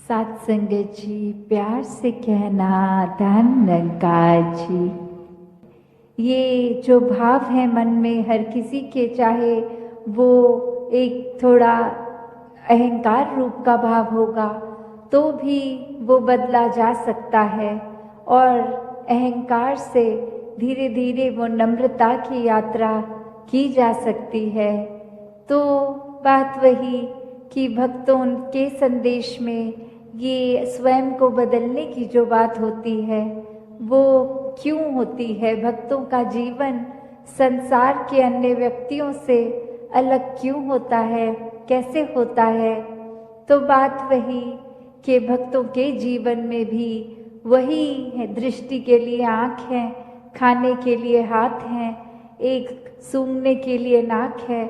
सात संगत जी, प्यार से कहना धन निरंकार जी। ये जो भाव है मन में हर किसी के, चाहे वो एक थोड़ा अहंकार रूप का भाव होगा तो भी वो बदला जा सकता है, और अहंकार से धीरे धीरे वो नम्रता की यात्रा की जा सकती है। तो बात वही कि भक्तों के संदेश में ये स्वयं को बदलने की जो बात होती है वो क्यों होती है, भक्तों का जीवन संसार के अन्य व्यक्तियों से अलग क्यों होता है, कैसे होता है। तो बात वही कि भक्तों के जीवन में भी वही है, दृष्टि के लिए आँख है, खाने के लिए हाथ हैं, एक सूंघने के लिए नाक है।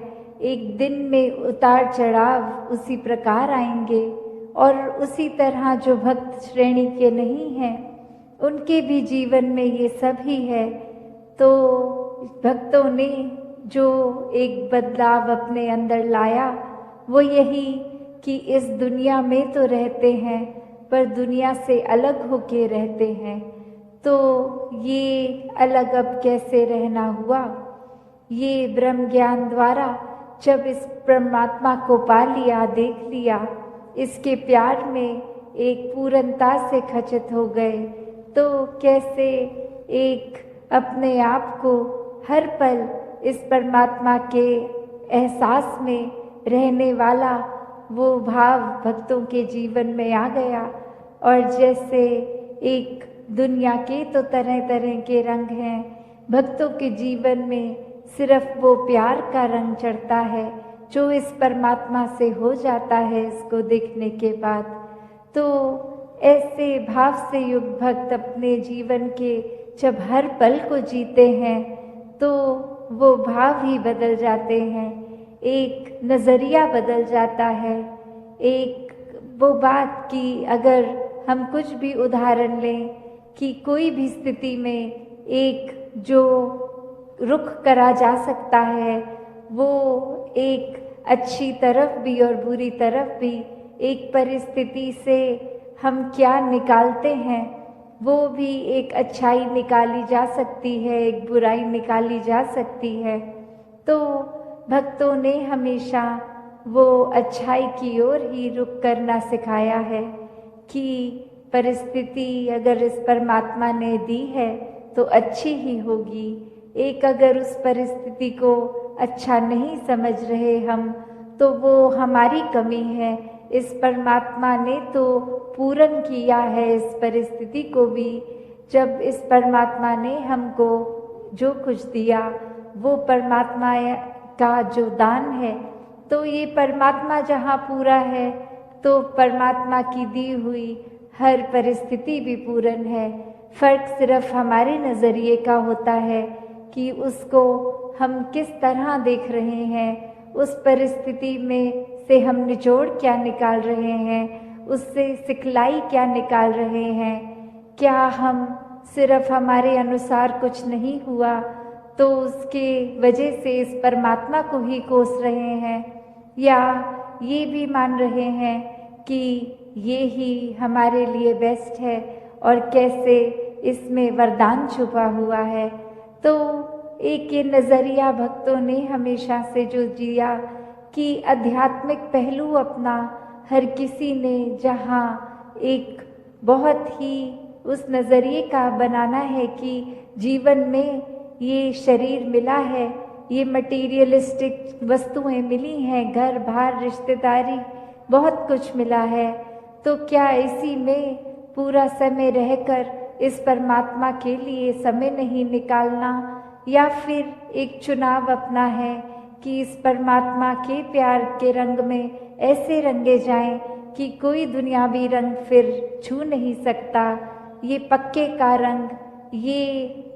एक दिन में उतार चढ़ाव उसी प्रकार आएंगे, और उसी तरह जो भक्त श्रेणी के नहीं हैं उनके भी जीवन में ये सब ही है। तो भक्तों ने जो एक बदलाव अपने अंदर लाया वो यही कि इस दुनिया में तो रहते हैं पर दुनिया से अलग होके रहते हैं। तो ये अलग अब कैसे रहना हुआ, ये ब्रह्म ज्ञान द्वारा जब इस परमात्मा को पा लिया, देख लिया, इसके प्यार में एक पूर्णता से खचित हो गए, तो कैसे एक अपने आप को हर पल इस परमात्मा के एहसास में रहने वाला वो भाव भक्तों के जीवन में आ गया। और जैसे एक दुनिया के तो तरह तरह के रंग हैं, भक्तों के जीवन में सिर्फ वो प्यार का रंग चढ़ता है जो इस परमात्मा से हो जाता है इसको देखने के बाद। तो ऐसे भाव से युक्त भक्त अपने जीवन के जब हर पल को जीते हैं तो वो भाव ही बदल जाते हैं, एक नज़रिया बदल जाता है। एक वो बात कि अगर हम कुछ भी उदाहरण लें कि कोई भी स्थिति में एक जो रुख करा जा सकता है वो एक अच्छी तरफ भी और बुरी तरफ भी, एक परिस्थिति से हम क्या निकालते हैं वो भी एक अच्छाई निकाली जा सकती है, एक बुराई निकाली जा सकती है। तो भक्तों ने हमेशा वो अच्छाई की ओर ही रुख करना सिखाया है कि परिस्थिति अगर इस परमात्मा ने दी है तो अच्छी ही होगी। एक अगर उस परिस्थिति को अच्छा नहीं समझ रहे हम तो वो हमारी कमी है, इस परमात्मा ने तो पूर्ण किया है इस परिस्थिति को भी। जब इस परमात्मा ने हमको जो कुछ दिया वो परमात्मा का जो दान है, तो ये परमात्मा जहाँ पूरा है तो परमात्मा की दी हुई हर परिस्थिति भी पूर्ण है। फर्क सिर्फ हमारे नज़रिए का होता है कि उसको हम किस तरह देख रहे हैं, उस परिस्थिति में से हम निचोड़ क्या निकाल रहे हैं, उससे सिखलाई क्या निकाल रहे हैं। क्या हम सिर्फ हमारे अनुसार कुछ नहीं हुआ तो उसके वजह से इस परमात्मा को ही कोस रहे हैं, या ये भी मान रहे हैं कि ये ही हमारे लिए बेस्ट है और कैसे इसमें वरदान छुपा हुआ है। तो एक ये नज़रिया भक्तों ने हमेशा से जो जिया कि आध्यात्मिक पहलू अपना हर किसी ने जहाँ एक बहुत ही उस नज़रिए का बनाना है कि जीवन में ये शरीर मिला है, ये मटीरियलिस्टिक वस्तुएं मिली हैं, घर बार रिश्तेदारी बहुत कुछ मिला है, तो क्या इसी में पूरा समय रहकर इस परमात्मा के लिए समय नहीं निकालना, या फिर एक चुनाव अपना है कि इस परमात्मा के प्यार के रंग में ऐसे रंगे जाएं कि कोई दुनियावी रंग फिर छू नहीं सकता। ये पक्के का रंग, ये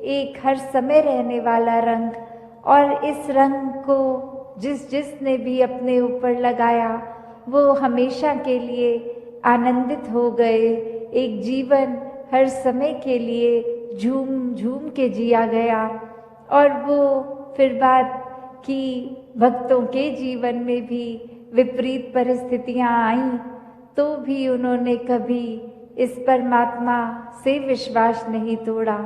एक हर समय रहने वाला रंग, और इस रंग को जिसने भी अपने ऊपर लगाया वो हमेशा के लिए आनंदित हो गए। एक जीवन हर समय के लिए झूम झूम के जिया गया। और वो फिर बात कि भक्तों के जीवन में भी विपरीत परिस्थितियां आईं तो भी उन्होंने कभी इस परमात्मा से विश्वास नहीं तोड़ा।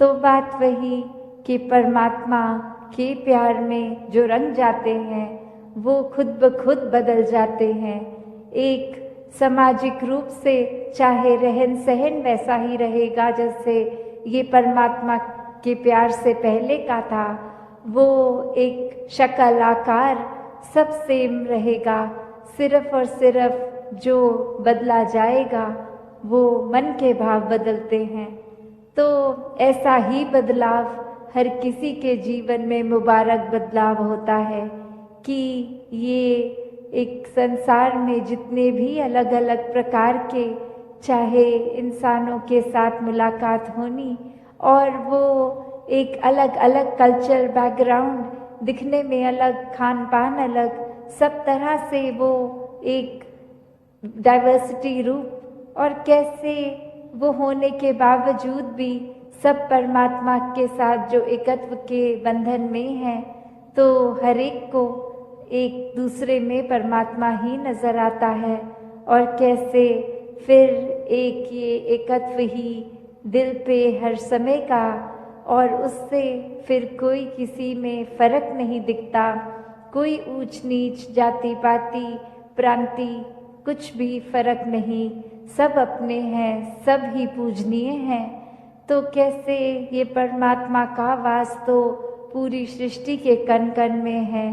तो बात वही कि परमात्मा के प्यार में जो रंग जाते हैं वो खुद ब खुद बदल जाते हैं। एक सामाजिक रूप से चाहे रहन सहन वैसा ही रहेगा जैसे ये परमात्मा के प्यार से पहले का था, वो एक शक्ल आकार सब सेम रहेगा। सिर्फ और सिर्फ जो बदला जाएगा वो मन के भाव बदलते हैं। तो ऐसा ही बदलाव हर किसी के जीवन में मुबारक बदलाव होता है कि ये एक संसार में जितने भी अलग अलग प्रकार के चाहे इंसानों के साथ मुलाकात होनी और वो एक अलग अलग कल्चर बैकग्राउंड, दिखने में अलग, खान पान अलग, सब तरह से वो एक डाइवर्सिटी रूप, और कैसे वो होने के बावजूद भी सब परमात्मा के साथ जो एकत्व के बंधन में हैं, तो हर एक को एक दूसरे में परमात्मा ही नज़र आता है। और कैसे फिर एक ये एकत्व ही दिल पे हर समय का, और उससे फिर कोई किसी में फ़र्क नहीं दिखता, कोई ऊंच नीच, जाति पाति, प्रांति, कुछ भी फ़र्क नहीं, सब अपने हैं, सब ही पूजनीय हैं। तो कैसे ये परमात्मा का वास तो पूरी सृष्टि के कण कण में है,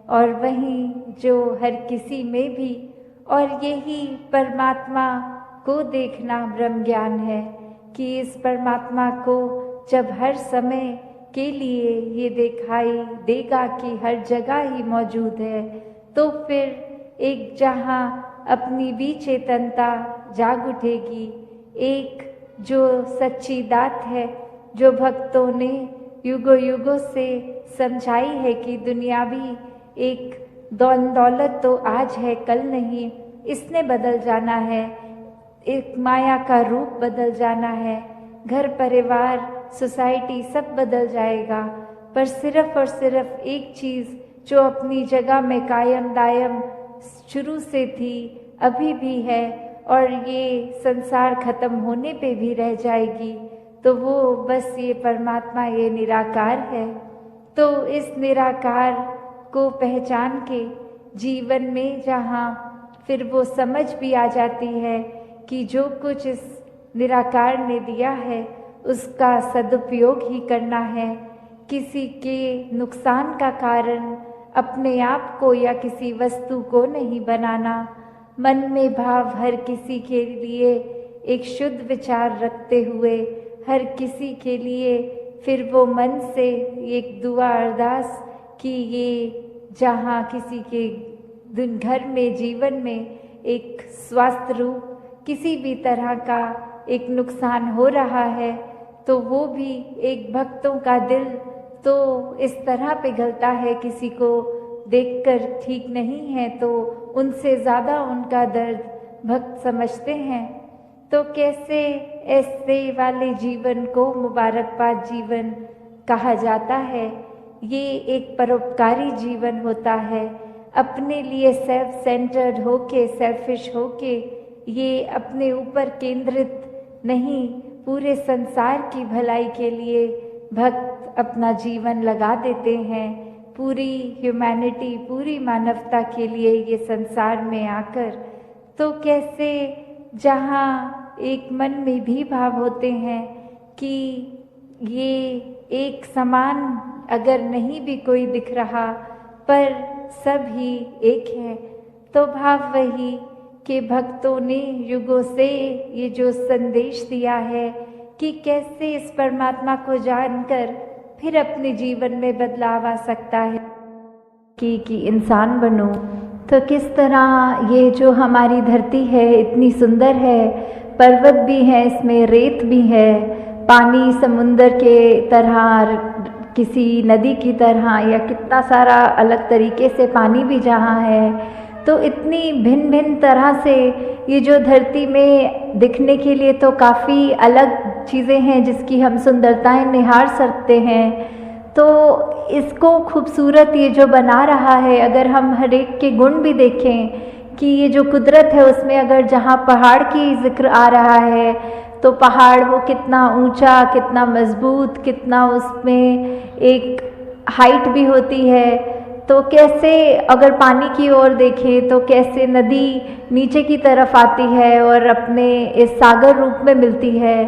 और वहीं जो हर किसी में भी, और यही परमात्मा को देखना ब्रह्म ज्ञान है कि इस परमात्मा को जब हर समय के लिए ये दिखाई देगा कि हर जगह ही मौजूद है, तो फिर एक जहाँ अपनी भी चेतनता जाग उठेगी। एक जो सच्ची दात है, जो भक्तों ने युगों युगों से समझाई है कि दुनिया भी एक दौलत तो आज है कल नहीं, इसने बदल जाना है, एक माया का रूप बदल जाना है, घर परिवार सोसाइटी सब बदल जाएगा, पर सिर्फ और सिर्फ एक चीज़ जो अपनी जगह में कायम दायम शुरू से थी, अभी भी है, और ये संसार खत्म होने पे भी रह जाएगी, तो वो बस ये परमात्मा, ये निराकार है। तो इस निराकार को पहचान के जीवन में जहाँ फिर वो समझ भी आ जाती है कि जो कुछ इस निराकार ने दिया है उसका सदुपयोग ही करना है, किसी के नुकसान का कारण अपने आप को या किसी वस्तु को नहीं बनाना। मन में भाव हर किसी के लिए एक शुद्ध विचार रखते हुए, हर किसी के लिए फिर वो मन से एक दुआ अरदास कि ये जहाँ किसी के दिन घर में जीवन में एक स्वास्थ्य रूप किसी भी तरह का एक नुकसान हो रहा है, तो वो भी एक भक्तों का दिल तो इस तरह पिघलता है, किसी को देखकर ठीक नहीं है तो उनसे ज़्यादा उनका दर्द भक्त समझते हैं। तो कैसे ऐसे वाले जीवन को मुबारकबाद जीवन कहा जाता है। ये एक परोपकारी जीवन होता है, अपने लिए सेल्फ सेंटर्ड होके, सेल्फिश होके, ये अपने ऊपर केंद्रित नहीं, पूरे संसार की भलाई के लिए भक्त अपना जीवन लगा देते हैं, पूरी ह्यूमैनिटी, पूरी मानवता के लिए ये संसार में आकर। तो कैसे जहाँ एक मन में भी भाव होते हैं कि ये एक समान अगर नहीं भी कोई दिख रहा, पर सब ही एक है, तो भाव वही कि भक्तों ने युगों से ये जो संदेश दिया है कि कैसे इस परमात्मा को जानकर फिर अपने जीवन में बदलाव आ सकता है कि इंसान बनो। तो किस तरह ये जो हमारी धरती है इतनी सुंदर है, पर्वत भी है, इसमें रेत भी है, पानी समुंदर के तरह, किसी नदी की तरह, या कितना सारा अलग तरीके से पानी भी जहाँ है, तो इतनी भिन्न भिन्न तरह से ये जो धरती में दिखने के लिए तो काफ़ी अलग चीज़ें हैं जिसकी हम सुंदरताएं निहार सकते हैं। तो इसको खूबसूरत ये जो बना रहा है, अगर हम हर एक के गुण भी देखें कि ये जो कुदरत है उसमें अगर जहाँ पहाड़ की जिक्र आ रहा है तो पहाड़ वो कितना ऊंचा, कितना मजबूत, कितना उसमें एक हाइट भी होती है। तो कैसे अगर पानी की ओर देखें तो कैसे नदी नीचे की तरफ आती है और अपने इस सागर रूप में मिलती है।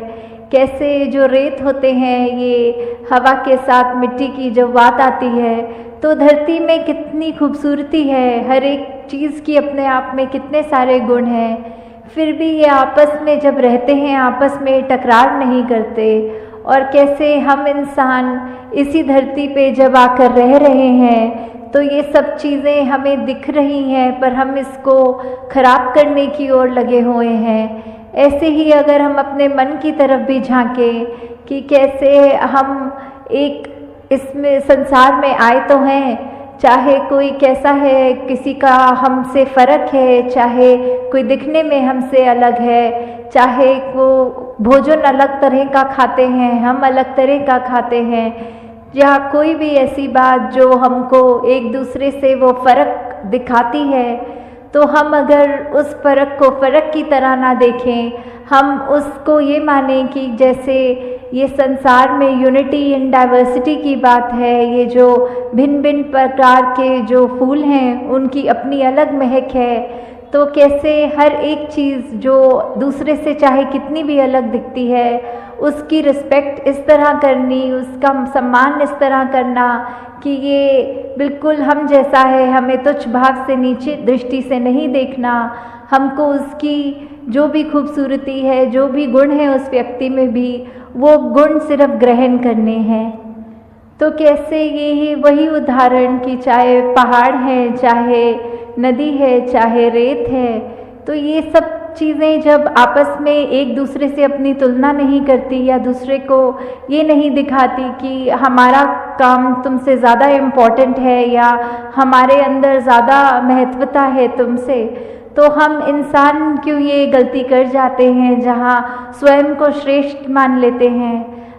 कैसे जो रेत होते हैं ये हवा के साथ मिट्टी की जब बात आती है तो धरती में कितनी खूबसूरती है, हर एक चीज़ की अपने आप में कितने सारे गुण हैं। फिर भी ये आपस में जब रहते हैं आपस में टकरार नहीं करते। और कैसे हम इंसान इसी धरती पे जब आकर रह रहे हैं तो ये सब चीज़ें हमें दिख रही हैं पर हम इसको खराब करने की ओर लगे हुए हैं। ऐसे ही अगर हम अपने मन की तरफ भी झांकें कि कैसे हम एक इसमें संसार में आए तो हैं, चाहे कोई कैसा है, किसी का हमसे फ़र्क है, चाहे कोई दिखने में हमसे अलग है, चाहे वो भोजन अलग तरह का खाते हैं, हम अलग तरह का खाते हैं, या कोई भी ऐसी बात जो हमको एक दूसरे से वो फ़र्क दिखाती है, तो हम अगर उस फ़र्क को फ़र्क की तरह ना देखें, हम उसको ये मानें कि जैसे ये संसार में यूनिटी इन डाइवर्सिटी की बात है, ये जो भिन्न भिन्न प्रकार के जो फूल हैं उनकी अपनी अलग महक है। तो कैसे हर एक चीज़ जो दूसरे से चाहे कितनी भी अलग दिखती है उसकी रिस्पेक्ट इस तरह करनी, उसका सम्मान इस तरह करना कि ये बिल्कुल हम जैसा है, हमें तुच्छ भाव से नीचे दृष्टि से नहीं देखना, हमको उसकी जो भी खूबसूरती है, जो भी गुण है उस व्यक्ति में भी वो गुण सिर्फ ग्रहण करने हैं। तो कैसे ये वही उदाहरण कि चाहे पहाड़ है, चाहे नदी है, चाहे रेत है, तो ये सब चीज़ें जब आपस में एक दूसरे से अपनी तुलना नहीं करती या दूसरे को ये नहीं दिखाती कि हमारा काम तुमसे ज़्यादा इम्पोर्टेंट है या हमारे अंदर ज़्यादा महत्वता है तुमसे, तो हम इंसान क्यों ये गलती कर जाते हैं जहाँ स्वयं को श्रेष्ठ मान लेते हैं।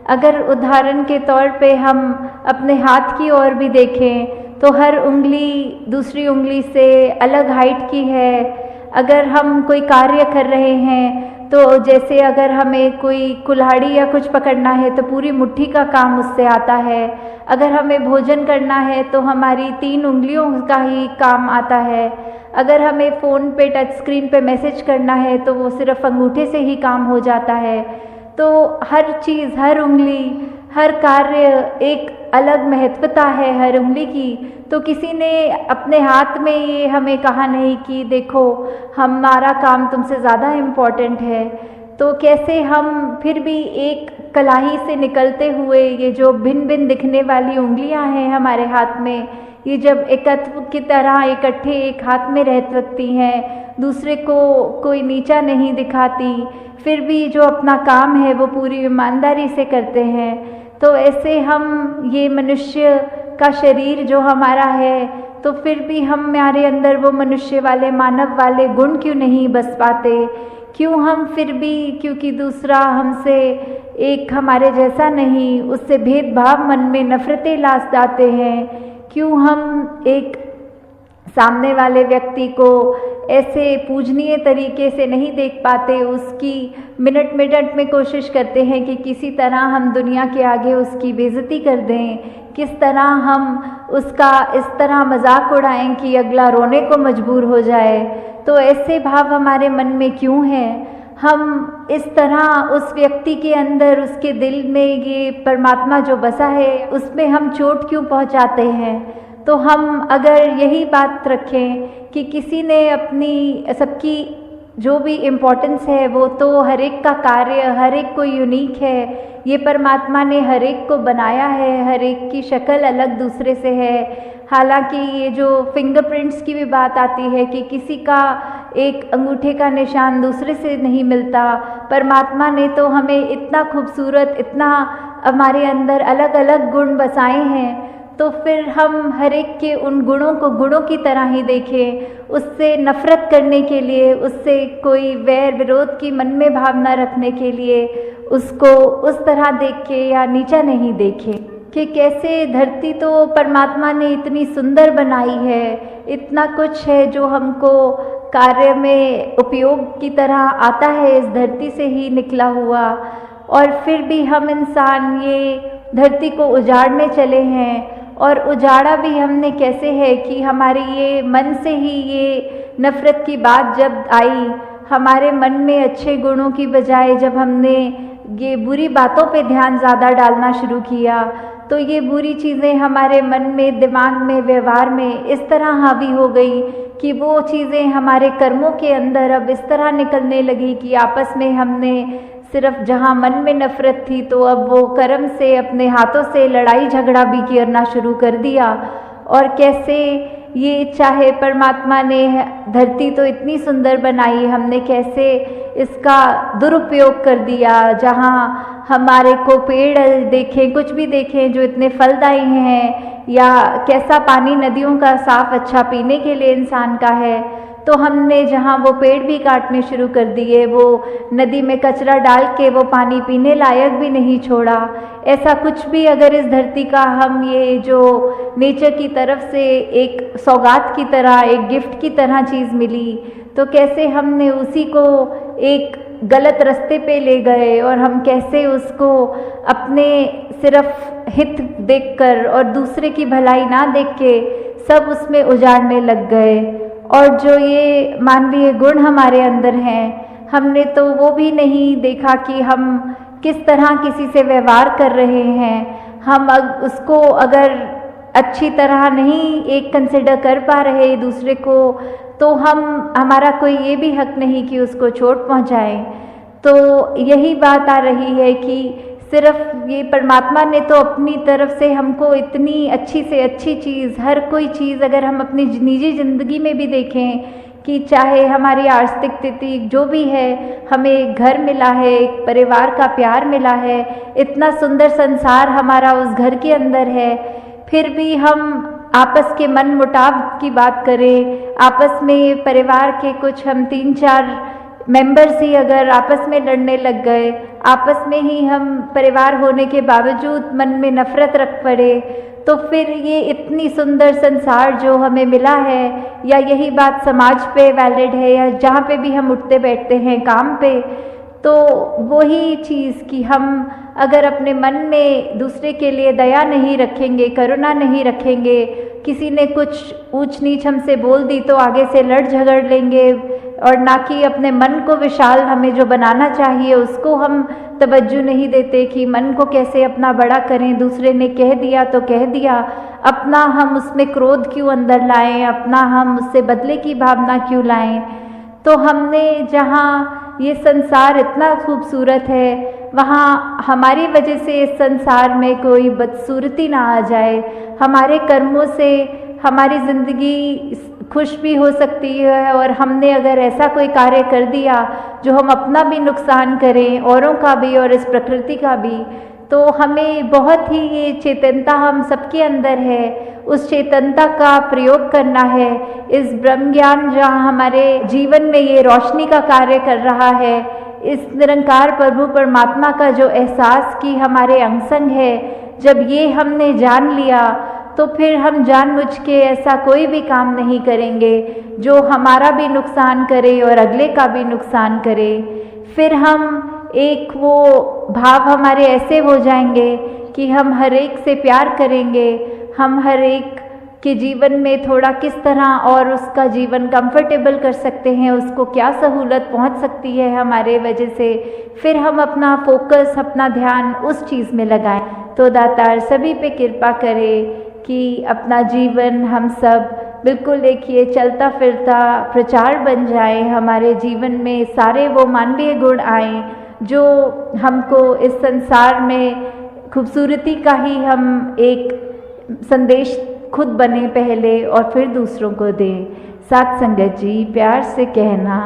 अगर उदाहरण के तौर पे हम अपने हाथ की ओर भी देखें तो हर उंगली दूसरी उंगली से अलग हाइट की है। अगर हम कोई कार्य कर रहे हैं तो जैसे अगर हमें कोई कुल्हाड़ी या कुछ पकड़ना है तो पूरी मुट्ठी का काम उससे आता है। अगर हमें भोजन करना है तो हमारी 3 उंगलियों का ही काम आता है। अगर हमें फ़ोन पे टच स्क्रीन पे मैसेज करना है तो वो सिर्फ अंगूठे से ही काम हो जाता है। तो हर चीज़, हर उंगली, हर कार्य एक अलग महत्वता है हर उंगली की। तो किसी ने अपने हाथ में ये हमें कहा नहीं कि देखो हमारा काम तुमसे ज़्यादा इम्पोर्टेंट है। तो कैसे हम फिर भी एक कलाई से निकलते हुए ये जो भिन्न भिन्न दिखने वाली उंगलियां हैं हमारे हाथ में, ये जब एकत्व की तरह इकट्ठे एक हाथ में रह सकती हैं, दूसरे को कोई नीचा नहीं दिखाती, फिर भी जो अपना काम है वो पूरी ईमानदारी से करते हैं, तो ऐसे हम ये मनुष्य का शरीर जो हमारा है तो फिर भी हमारे अंदर वो मनुष्य वाले, मानव वाले गुण क्यों नहीं बस पाते? क्यों हम फिर भी, क्योंकि दूसरा हमसे एक हमारे जैसा नहीं, उससे भेदभाव मन में नफरतें लाद आते हैं? क्यों हम एक सामने वाले व्यक्ति को ऐसे पूजनीय तरीके से नहीं देख पाते, उसकी मिनट मिनट में कोशिश करते हैं कि किसी तरह हम दुनिया के आगे उसकी बेइज्जती कर दें, किस तरह हम उसका इस तरह मजाक उड़ाएं कि अगला रोने को मजबूर हो जाए। तो ऐसे भाव हमारे मन में क्यों हैं? हम इस तरह उस व्यक्ति के अंदर, उसके दिल में ये परमात्मा जो बसा है उसमें हम चोट क्यों पहुंचाते हैं? तो हम अगर यही बात रखें कि किसी ने अपनी सबकी जो भी इम्पोर्टेंस है वो तो हर एक का कार्य, हर एक को यूनिक है, ये परमात्मा ने हर एक को बनाया है, हर एक की शक्ल अलग दूसरे से है। हालांकि ये जो फिंगरप्रिंट्स की भी बात आती है कि किसी का एक अंगूठे का निशान दूसरे से नहीं मिलता, परमात्मा ने तो हमें इतना खूबसूरत, इतना हमारे अंदर अलग अलग गुण बसाए हैं, तो फिर हम हर एक के उन गुणों को गुणों की तरह ही देखें, उससे नफ़रत करने के लिए, उससे कोई वैर विरोध की मन में भावना रखने के लिए उसको उस तरह देख के या नीचा नहीं देखें। कि कैसे धरती तो परमात्मा ने इतनी सुंदर बनाई है, इतना कुछ है जो हमको कार्य में उपयोग की तरह आता है, इस धरती से ही निकला हुआ, और फिर भी हम इंसान ये धरती को उजाड़ने चले हैं। और उजाड़ा भी हमने कैसे है कि हमारे ये मन से ही ये नफ़रत की बात जब आई, हमारे मन में अच्छे गुणों की बजाय जब हमने ये बुरी बातों पे ध्यान ज़्यादा डालना शुरू किया, तो ये बुरी चीज़ें हमारे मन में, दिमाग में, व्यवहार में इस तरह हावी हो गई कि वो चीज़ें हमारे कर्मों के अंदर अब इस तरह निकलने लगी कि आपस में हमने सिर्फ जहाँ मन में नफ़रत थी तो अब वो कर्म से, अपने हाथों से लड़ाई झगड़ा भी करना शुरू कर दिया। और कैसे ये चाहे परमात्मा ने धरती तो इतनी सुंदर बनाई, हमने कैसे इसका दुरुपयोग कर दिया, जहाँ हमारे को पेड़ देखें, कुछ भी देखें जो इतने फलदायी हैं, या कैसा पानी नदियों का साफ अच्छा पीने के लिए इंसान का है, तो हमने जहाँ वो पेड़ भी काटने शुरू कर दिए, वो नदी में कचरा डाल के वो पानी पीने लायक भी नहीं छोड़ा। ऐसा कुछ भी अगर इस धरती का हम ये जो नेचर की तरफ से एक सौगात की तरह, एक गिफ्ट की तरह चीज़ मिली, तो कैसे हमने उसी को एक गलत रास्ते पे ले गए और हम कैसे उसको अपने सिर्फ हित देखकर और दूसरे की भलाई ना देख के सब उसमें उजाड़ने लग गए। और जो ये मानवीय गुण हमारे अंदर हैं, हमने तो वो भी नहीं देखा कि हम किस तरह किसी से व्यवहार कर रहे हैं। हम उसको अगर अच्छी तरह नहीं एक कंसिडर कर पा रहे दूसरे को, तो हमारा कोई ये भी हक नहीं कि उसको चोट पहुंचाएं। तो यही बात आ रही है कि सिर्फ ये परमात्मा ने तो अपनी तरफ से हमको इतनी अच्छी से अच्छी चीज़, हर कोई चीज़ अगर हम अपनी निजी ज़िंदगी में भी देखें कि चाहे हमारी आर्थिक स्थिति जो भी है, हमें एक घर मिला है, एक परिवार का प्यार मिला है, इतना सुंदर संसार हमारा उस घर के अंदर है, फिर भी हम आपस के मन मुटाव की बात करें, आपस में परिवार के कुछ हम 3-4 मेंबर्स ही अगर आपस में लड़ने लग गए, आपस में ही हम परिवार होने के बावजूद मन में नफ़रत रख पड़े, तो फिर ये इतनी सुंदर संसार जो हमें मिला है, या यही बात समाज पे वैलिड है, या जहाँ पे भी हम उठते बैठते हैं काम पे, तो वही चीज़ कि हम अगर अपने मन में दूसरे के लिए दया नहीं रखेंगे, करुणा नहीं रखेंगे, किसी ने कुछ ऊंच नीच हमसे बोल दी तो आगे से लड़ झगड़ लेंगे, और ना कि अपने मन को विशाल हमें जो बनाना चाहिए उसको हम तवज्जो नहीं देते कि मन को कैसे अपना बड़ा करें, दूसरे ने कह दिया तो कह दिया, अपना हम उसमें क्रोध क्यों अंदर लाएं, अपना हम उससे बदले की भावना क्यों लाएं। तो हमने जहाँ ये संसार इतना खूबसूरत है, वहाँ हमारी वजह से इस संसार में कोई बदसूरती ना आ जाए, हमारे कर्मों से हमारी ज़िंदगी खुश भी हो सकती है, और हमने अगर ऐसा कोई कार्य कर दिया जो हम अपना भी नुकसान करें, औरों का भी और इस प्रकृति का भी, तो हमें बहुत ही ये चेतनता हम सबके अंदर है, उस चेतनता का प्रयोग करना है। इस ब्रह्म ज्ञान जहाँ हमारे जीवन में ये रोशनी का कार्य कर रहा है, इस निरंकार प्रभु परमात्मा का जो एहसास कि हमारे अंग संग है, जब ये हमने जान लिया, तो फिर हम जानबूझ के ऐसा कोई भी काम नहीं करेंगे जो हमारा भी नुकसान करे और अगले का भी नुकसान करे। फिर हम एक वो भाव हमारे ऐसे हो जाएंगे कि हम हर एक से प्यार करेंगे, हम हर एक के जीवन में थोड़ा किस तरह और उसका जीवन कंफर्टेबल कर सकते हैं, उसको क्या सहूलत पहुंच सकती है हमारे वजह से, फिर हम अपना फोकस, अपना ध्यान उस चीज़ में लगाएं। तो दातार सभी पे कृपा करे कि अपना जीवन हम सब बिल्कुल एक ये चलता फिरता प्रचार बन जाए, हमारे जीवन में सारे वो मानवीय गुण आए जो हमको इस संसार में खूबसूरती का ही हम एक संदेश खुद बने पहले और फिर दूसरों को दें। साथ संगत जी, प्यार से कहना